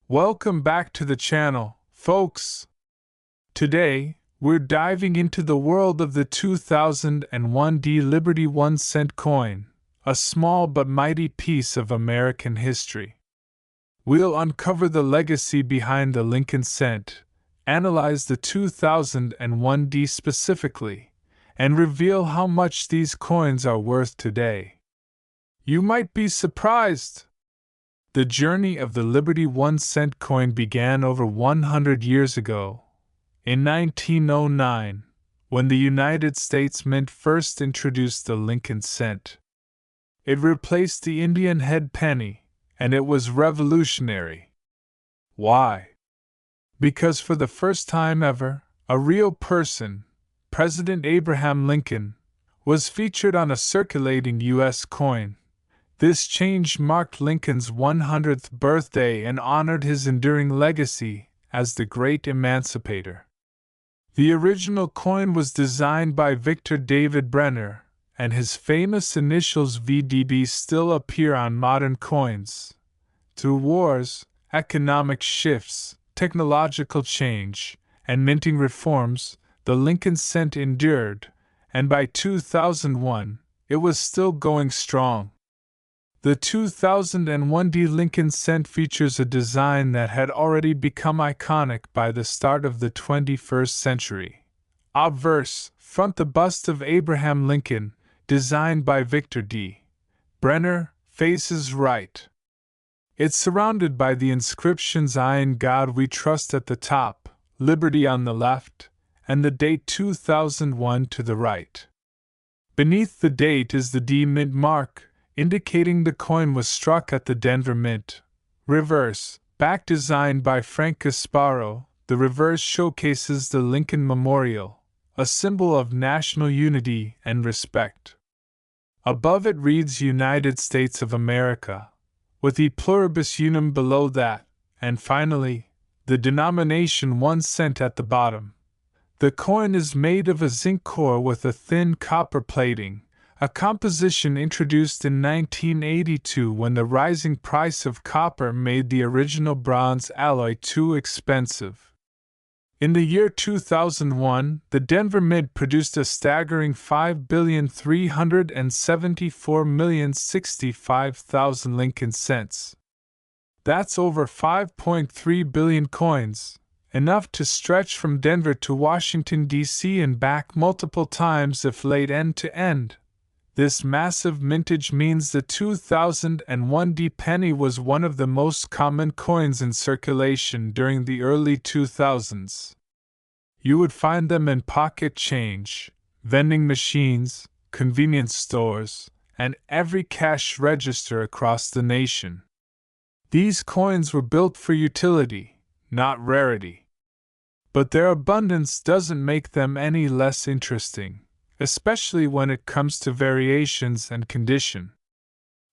Welcome back to the channel, folks. Today, we're diving into the world of the 2001 Liberty 1-cent coin, a small but mighty piece of American history. We'll uncover the legacy behind the Lincoln cent, analyze the 2001 specifically, and reveal how much these coins are worth today. You might be surprised. The journey of the Liberty 1-cent coin began over 100 years ago, in 1909, when the United States Mint first introduced the Lincoln cent. It replaced the Indian head penny, and it was revolutionary. Why? Because for the first time ever, a real person, President Abraham Lincoln, was featured on a circulating U.S. coin. This change marked Lincoln's 100th birthday and honored his enduring legacy as the great emancipator. The original coin was designed by Victor David Brenner, and his famous initials VDB still appear on modern coins. Through wars, economic shifts, technological change, and minting reforms, the Lincoln cent endured, and by 2001, it was still going strong. The 2001 Lincoln cent features a design that had already become iconic by the start of the 21st century. Obverse, front the bust of Abraham Lincoln, designed by Victor D. Brenner, faces right. It's surrounded by the inscriptions "I in God We Trust" at the top, Liberty on the left, and the date 2001 to the right. Beneath the date is the D Mint mark, indicating the coin was struck at the Denver Mint. Reverse, back designed by Frank Gasparo, the reverse showcases the Lincoln Memorial, a symbol of national unity and respect. Above it reads United States of America, with E pluribus unum below that, and finally, the denomination 1 cent at the bottom. The coin is made of a zinc core with a thin copper plating, a composition introduced in 1982 when the rising price of copper made the original bronze alloy too expensive. In the year 2001, the Denver Mint produced a staggering 5,374,065,000 Lincoln cents. That's over 5.3 billion coins, enough to stretch from Denver to Washington, D.C. and back multiple times if laid end to end. This massive mintage means the 2001 penny was one of the most common coins in circulation during the early 2000s. You would find them in pocket change, vending machines, convenience stores, and every cash register across the nation. These coins were built for utility, not rarity. But their abundance doesn't make them any less interesting, especially when it comes to variations and condition.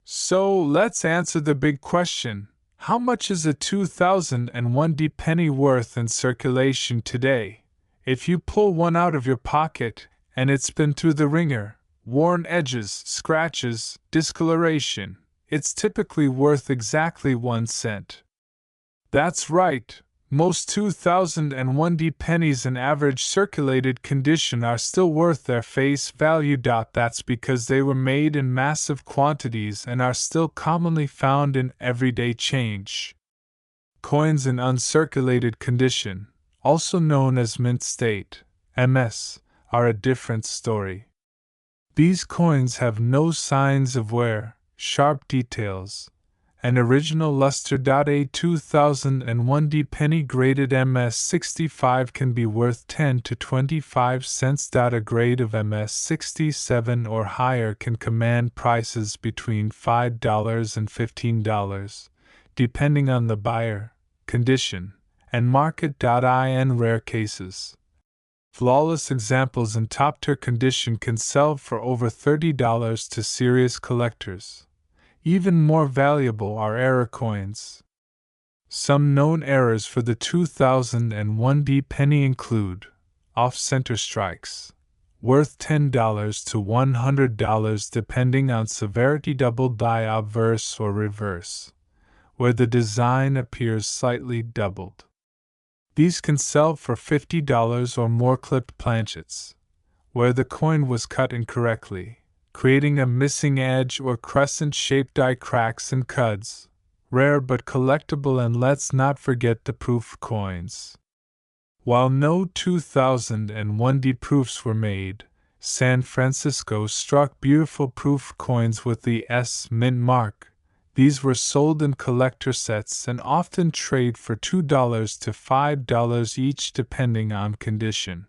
So let's answer the big question: how much is a 2001 penny worth in circulation today? If you pull one out of your pocket and it's been through the ringer, worn edges, scratches, discoloration, it's typically worth exactly 1 cent. That's right. Most 2001 pennies in average circulated condition are still worth their face value. That's because they were made in massive quantities and are still commonly found in everyday change. Coins in uncirculated condition, also known as mint state, MS, are a different story. These coins have no signs of wear, sharp details, an original luster. A 2001 penny graded MS65 can be worth 10 to 25 cents. A grade of MS67 or higher can command prices between $5 and $15, depending on the buyer, condition, and market. In rare cases, flawless examples in top-tier condition can sell for over $30 to serious collectors. Even more valuable are error coins. Some known errors for the 2001 penny include off-center strikes, worth $10 to $100 depending on severity, double die, obverse or reverse, where the design appears slightly doubled. These can sell for $50 or more. Clipped planchets, where the coin was cut incorrectly, creating a missing edge or crescent-shaped die cracks and cuds. Rare but collectible. And let's not forget the proof coins. While no 2001D proofs were made, San Francisco struck beautiful proof coins with the S Mint mark. These were sold in collector sets and often trade for $2 to $5 each depending on condition.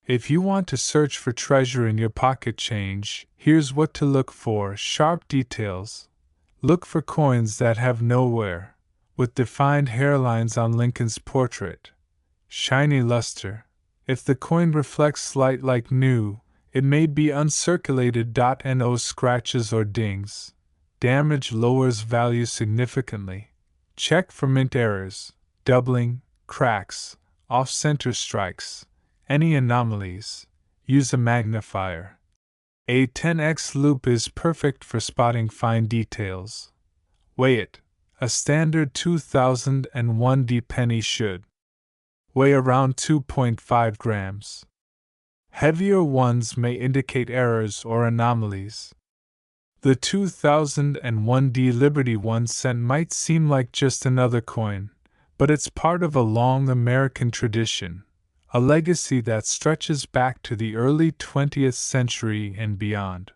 If you want to search for treasure in your pocket change, here's what to look for: sharp details. Look for coins that have no wear, with defined hairlines on Lincoln's portrait. Shiny luster. If the coin reflects light like new, it may be uncirculated. No scratches or dings. Damage lowers value significantly. Check for mint errors, doubling, cracks, off-center strikes, any anomalies. Use a magnifier. A 10x loupe is perfect for spotting fine details. Weigh it. A standard 2001D penny should weigh around 2.5 grams. Heavier ones may indicate errors or anomalies. The 2001D Liberty 1 cent might seem like just another coin, but it's part of a long American tradition, a legacy that stretches back to the early 20th century and beyond.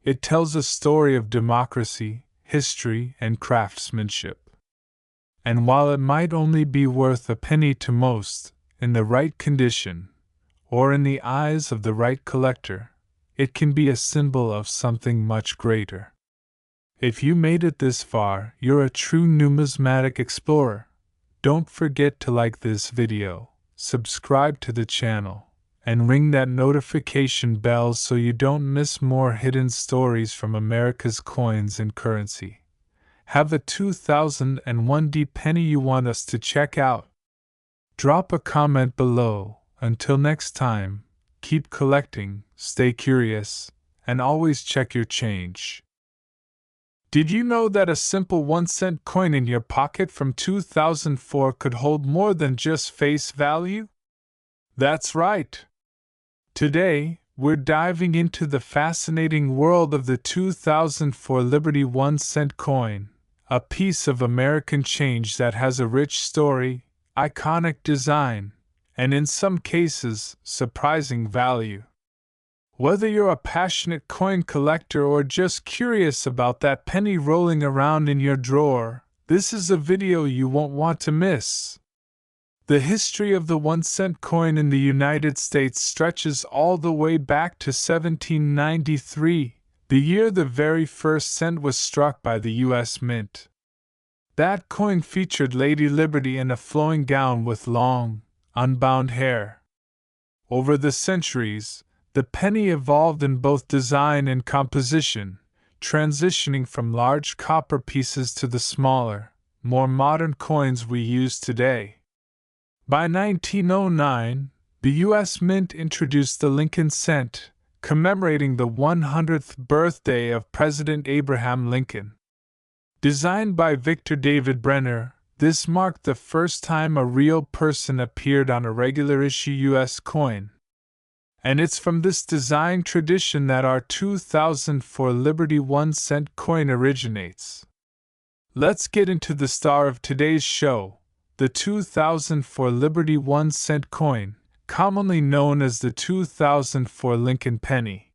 It tells a story of democracy, history, and craftsmanship. And while it might only be worth a penny to most, in the right condition, or in the eyes of the right collector, it can be a symbol of something much greater. If you made it this far, you're a true numismatic explorer. Don't forget to like this video, subscribe to the channel, and ring that notification bell so you don't miss more hidden stories from America's coins and currency. Have a 2001D penny you want us to check out? Drop a comment below. Until next time, keep collecting, stay curious, and always check your change. Did you know that a simple 1-cent coin in your pocket from 2004 could hold more than just face value? That's right! Today, we're diving into the fascinating world of the 2004 Liberty 1-cent coin, a piece of American change that has a rich story, iconic design, and in some cases, surprising value. Whether you're a passionate coin collector or just curious about that penny rolling around in your drawer, this is a video you won't want to miss. The history of the 1-cent coin in the United States stretches all the way back to 1793, the year the very first cent was struck by the U.S. Mint. That coin featured Lady Liberty in a flowing gown with long, unbound hair. Over the centuries, the penny evolved in both design and composition, transitioning from large copper pieces to the smaller, more modern coins we use today. By 1909, the U.S. Mint introduced the Lincoln cent, commemorating the 100th birthday of President Abraham Lincoln. Designed by Victor David Brenner, this marked the first time a real person appeared on a regular issue U.S. coin. And it's from this design tradition that our 2004 Liberty 1-cent coin originates. Let's get into the star of today's show, the 2004 Liberty 1-cent coin, commonly known as the 2004 Lincoln penny.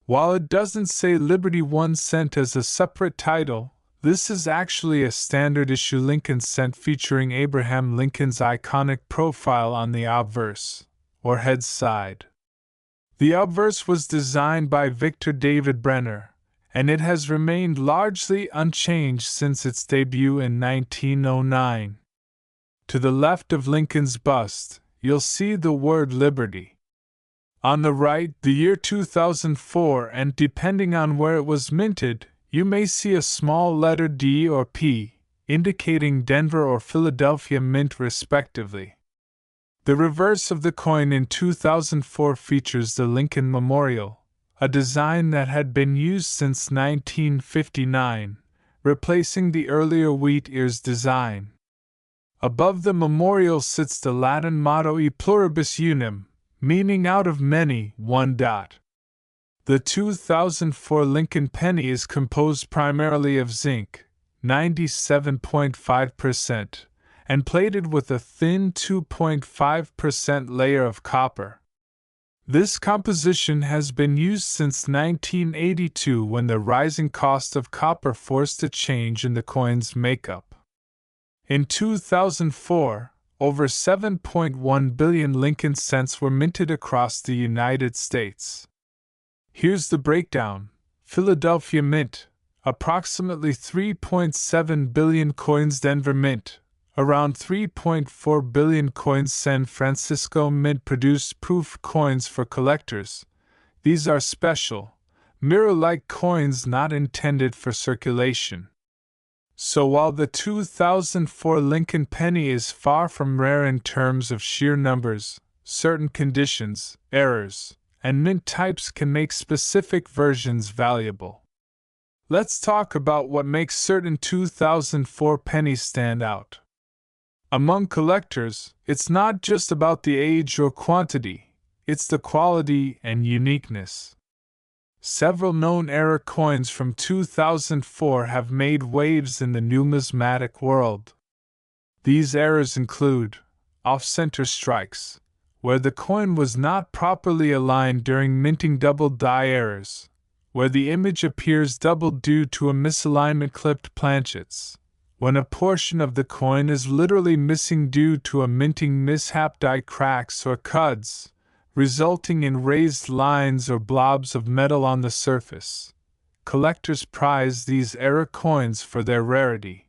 While it doesn't say Liberty 1 cent as a separate title, this is actually a standard-issue Lincoln cent featuring Abraham Lincoln's iconic profile on the obverse, or head side. The obverse was designed by Victor David Brenner, and it has remained largely unchanged since its debut in 1909. To the left of Lincoln's bust, you'll see the word Liberty. On the right, the year 2004, and depending on where it was minted, you may see a small letter D or P, indicating Denver or Philadelphia Mint respectively. The reverse of the coin in 2004 features the Lincoln Memorial, a design that had been used since 1959, replacing the earlier wheat ears design. Above the memorial sits the Latin motto E pluribus unum, meaning out of many, one. The 2004 Lincoln penny is composed primarily of zinc, 97.5%, and plated with a thin 2.5% layer of copper. This composition has been used since 1982 when the rising cost of copper forced a change in the coin's makeup. In 2004, over 7.1 billion Lincoln cents were minted across the United States. Here's the breakdown. Philadelphia Mint, approximately 3.7 billion coins. Denver Mint, around 3.4 billion coins. San Francisco Mint produced proof coins for collectors. These are special, mirror-like coins not intended for circulation. So while the 2004 Lincoln penny is far from rare in terms of sheer numbers, certain conditions, errors, and mint types can make specific versions valuable. Let's talk about what makes certain 2004 pennies stand out. Among collectors, it's not just about the age or quantity, it's the quality and uniqueness. Several known era coins from 2004 have made waves in the numismatic world. These errors include off-center strikes, where the coin was not properly aligned during minting, double die errors, where the image appears doubled due to a misalignment, clipped planchets, when a portion of the coin is literally missing due to a minting mishap, die cracks or cuds, resulting in raised lines or blobs of metal on the surface. Collectors prize these error coins for their rarity.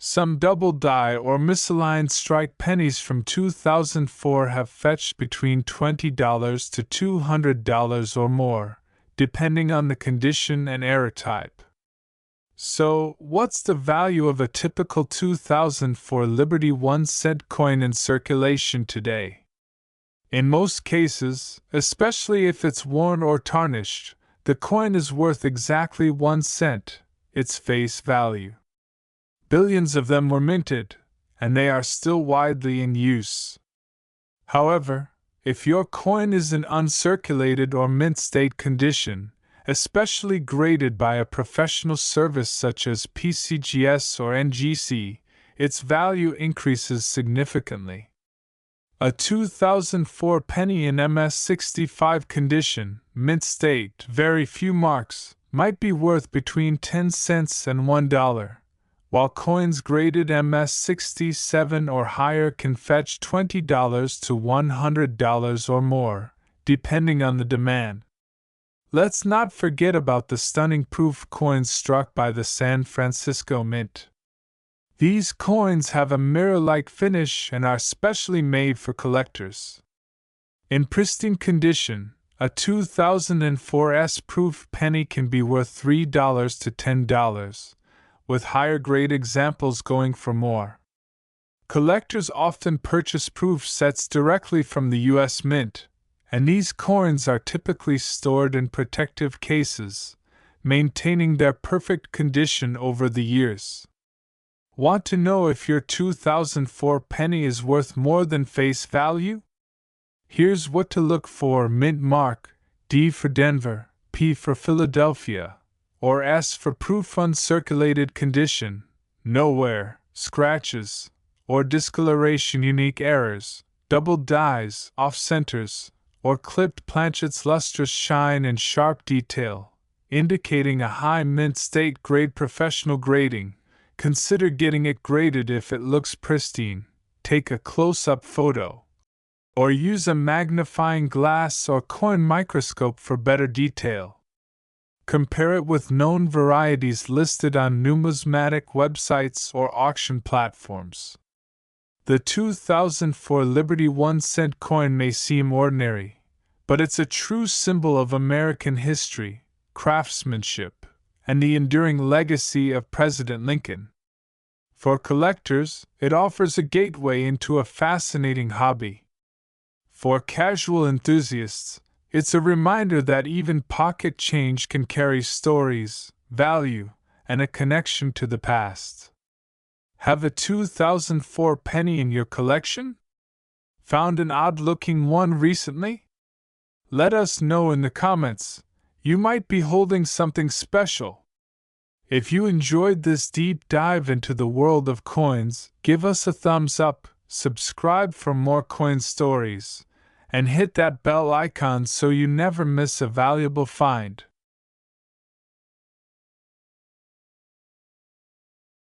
Some double die or misaligned strike pennies from 2004 have fetched between $20 to $200 or more, depending on the condition and error type. So, what's the value of a typical 2004 Liberty 1-cent coin in circulation today? In most cases, especially if it's worn or tarnished, the coin is worth exactly 1 cent, its face value. Billions of them were minted, and they are still widely in use. However, if your coin is in uncirculated or mint state condition, especially graded by a professional service such as PCGS or NGC, its value increases significantly. A 2004 penny in MS65 condition, mint state, very few marks, might be worth between 10 cents and $1. While coins graded MS67 or higher can fetch $20 to $100 or more, depending on the demand. Let's not forget about the stunning proof coins struck by the San Francisco Mint. These coins have a mirror-like finish and are specially made for collectors. In pristine condition, a 2004 S-proof penny can be worth $3 to $10. With higher grade examples going for more. Collectors often purchase proof sets directly from the U.S. Mint, and these coins are typically stored in protective cases, maintaining their perfect condition over the years. Want to know if your 2004 penny is worth more than face value? Here's what to look for: mint mark, D for Denver, P for Philadelphia, or S for proof uncirculated condition, no wear, scratches, or discoloration, unique errors, double dies, off-centers, or clipped planchets, lustrous shine and sharp detail, indicating a high mint state grade. Professional grading. Consider getting it graded if it looks pristine. Take a close-up photo, or use a magnifying glass or coin microscope for better detail. Compare it with known varieties listed on numismatic websites or auction platforms. The 2004 Liberty 1-cent coin may seem ordinary, but it's a true symbol of American history, craftsmanship, and the enduring legacy of President Lincoln. For collectors, it offers a gateway into a fascinating hobby. For casual enthusiasts, it's a reminder that even pocket change can carry stories, value, and a connection to the past. Have a 2004 penny in your collection? Found an odd-looking one recently? Let us know in the comments. You might be holding something special. If you enjoyed this deep dive into the world of coins, give us a thumbs up, subscribe for more coin stories, and hit that bell icon so you never miss a valuable find.